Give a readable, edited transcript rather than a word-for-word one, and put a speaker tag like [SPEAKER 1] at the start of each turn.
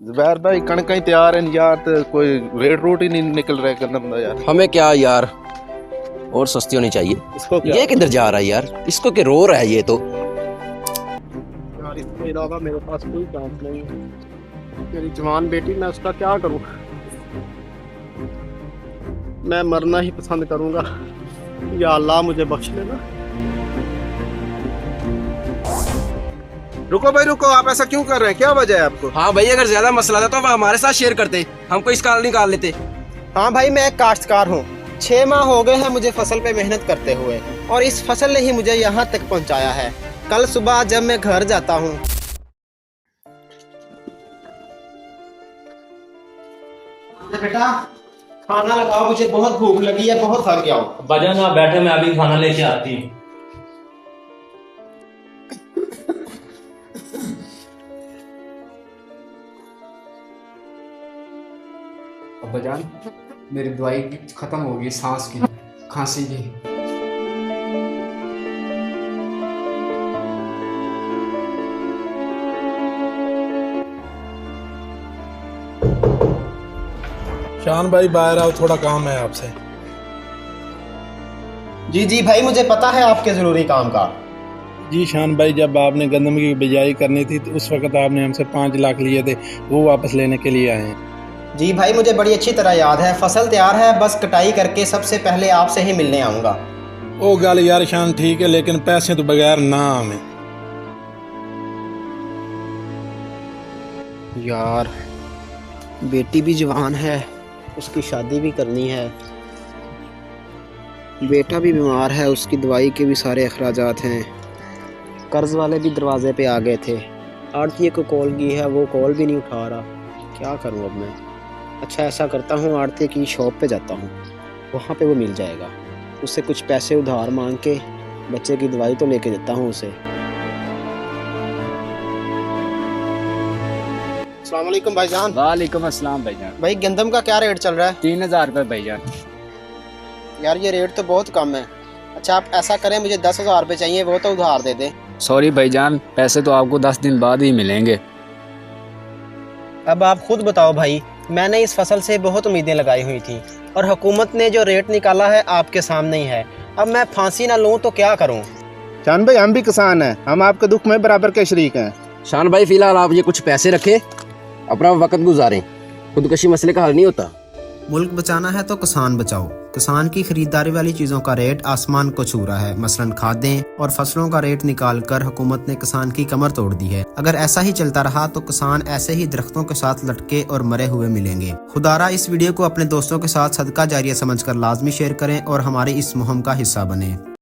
[SPEAKER 1] जुबैर भाई कणक ही तैयार है यार, तो कोई वेट रूट ही नहीं निकल रहा है गंदम का यार।
[SPEAKER 2] हमें क्या यार, और सस्ती होनी चाहिए।
[SPEAKER 1] इसको क्या
[SPEAKER 2] ये किधर जा रहा है यार, इसको क्या रो रहा है ये तो।
[SPEAKER 3] यार इसके अलावा मेरे पास कोई काम नहीं है। मेरी जवान बेटी, मैं उसका क्या करूं? मैं मरना ही पसंद करूंगा। या अल्लाह मुझे बख्श लेना।
[SPEAKER 1] रुको भाई रुको, आप ऐसा क्यों कर रहे हैं? क्या वजह है आपको?
[SPEAKER 2] हाँ भाई, अगर ज्यादा मसला था तो आप हमारे साथ शेयर करते, हमको इस काल निकाल लेते।
[SPEAKER 3] हाँ भाई, मैं एक काश्तकार हूँ। 6 माह हो गए हैं मुझे फसल पे मेहनत करते हुए, और इस फसल ने ही मुझे यहाँ तक पहुँचाया है। कल सुबह जब मैं घर जाता हूँ, बेटा खाना लगाओ, मुझे बहुत भूख लगी है, बहुत थक गया हूँ।
[SPEAKER 4] बजान आप बैठे, मैं अभी खाना लेके आती हूँ।
[SPEAKER 5] अब्बाजान, मेरी दवाई खत्म हो गई, सांस की, खांसी की।
[SPEAKER 6] शान भाई बाहर आओ, थोड़ा काम है आपसे।
[SPEAKER 3] जी जी भाई, मुझे पता है आपके जरूरी काम का।
[SPEAKER 6] जी शान भाई, जब आपने गंदम की बिजाई करनी थी तो उस वक्त आपने हमसे 5 लाख लिए थे, वो वापस लेने के लिए आए हैं।
[SPEAKER 3] जी भाई, मुझे बड़ी अच्छी तरह याद है। फसल तैयार है, बस कटाई करके सबसे पहले आपसे ही मिलने आऊंगा।
[SPEAKER 6] ओ गल यार शान ठीक है, लेकिन पैसे तो बगैर ना हमें।
[SPEAKER 3] यार बेटी भी जवान है, उसकी शादी भी करनी है, बेटा भी बीमार है, उसकी दवाई के भी सारे अखराजात हैं, कर्ज वाले भी दरवाजे पे आ गए थे, आड़ती को कॉल की है, वो कॉल भी नहीं उठा रहा। क्या करूं अब मैं? अच्छा ऐसा करता हूँ, आड़ती की शॉप पे जाता हूँ, वहाँ पे वो मिल जाएगा। उससे कुछ पैसे उधार मांग के बच्चे की दवाई तो लेके देता हूँ उसे। अस्सलाम वालेकुम भाईजान।
[SPEAKER 5] वालेकुम अस्सलाम भाईजान।
[SPEAKER 3] भाई गंदम का क्या रेट चल रहा है?
[SPEAKER 5] 3000 रुपये भाईजान।
[SPEAKER 3] यार ये रेट तो बहुत कम है। अच्छा आप ऐसा करें, मुझे 10,000 रुपये चाहिए, वो तो उधार दे दे।
[SPEAKER 5] सॉरी भाईजान, पैसे तो आपको 10 दिन बाद ही मिलेंगे।
[SPEAKER 3] अब आप खुद बताओ भाई, मैंने इस फसल से बहुत उम्मीदें लगाई हुई थी, और हुकूमत ने जो रेट निकाला है आपके सामने ही है। अब मैं फांसी ना लूँ तो क्या करूँ?
[SPEAKER 1] शान भाई हम भी किसान हैं, हम आपके दुख में बराबर के शरीक हैं।
[SPEAKER 2] शान भाई फिलहाल आप ये कुछ पैसे रखें, अपना वक्त गुजारें, खुदकशी मसले का हल नहीं होता।
[SPEAKER 3] मुल्क बचाना है तो किसान बचाओ। किसान की खरीदारी वाली चीजों का रेट आसमान को छू रहा है, मसलन खादें और फसलों का रेट निकालकर हुकूमत ने किसान की कमर तोड़ दी है। अगर ऐसा ही चलता रहा तो किसान ऐसे ही दरख्तों के साथ लटके और मरे हुए मिलेंगे। खुदारा इस वीडियो को अपने दोस्तों के साथ सदका जारिया समझकर लाजमी शेयर करें और हमारी इस मुहिम का हिस्सा बने।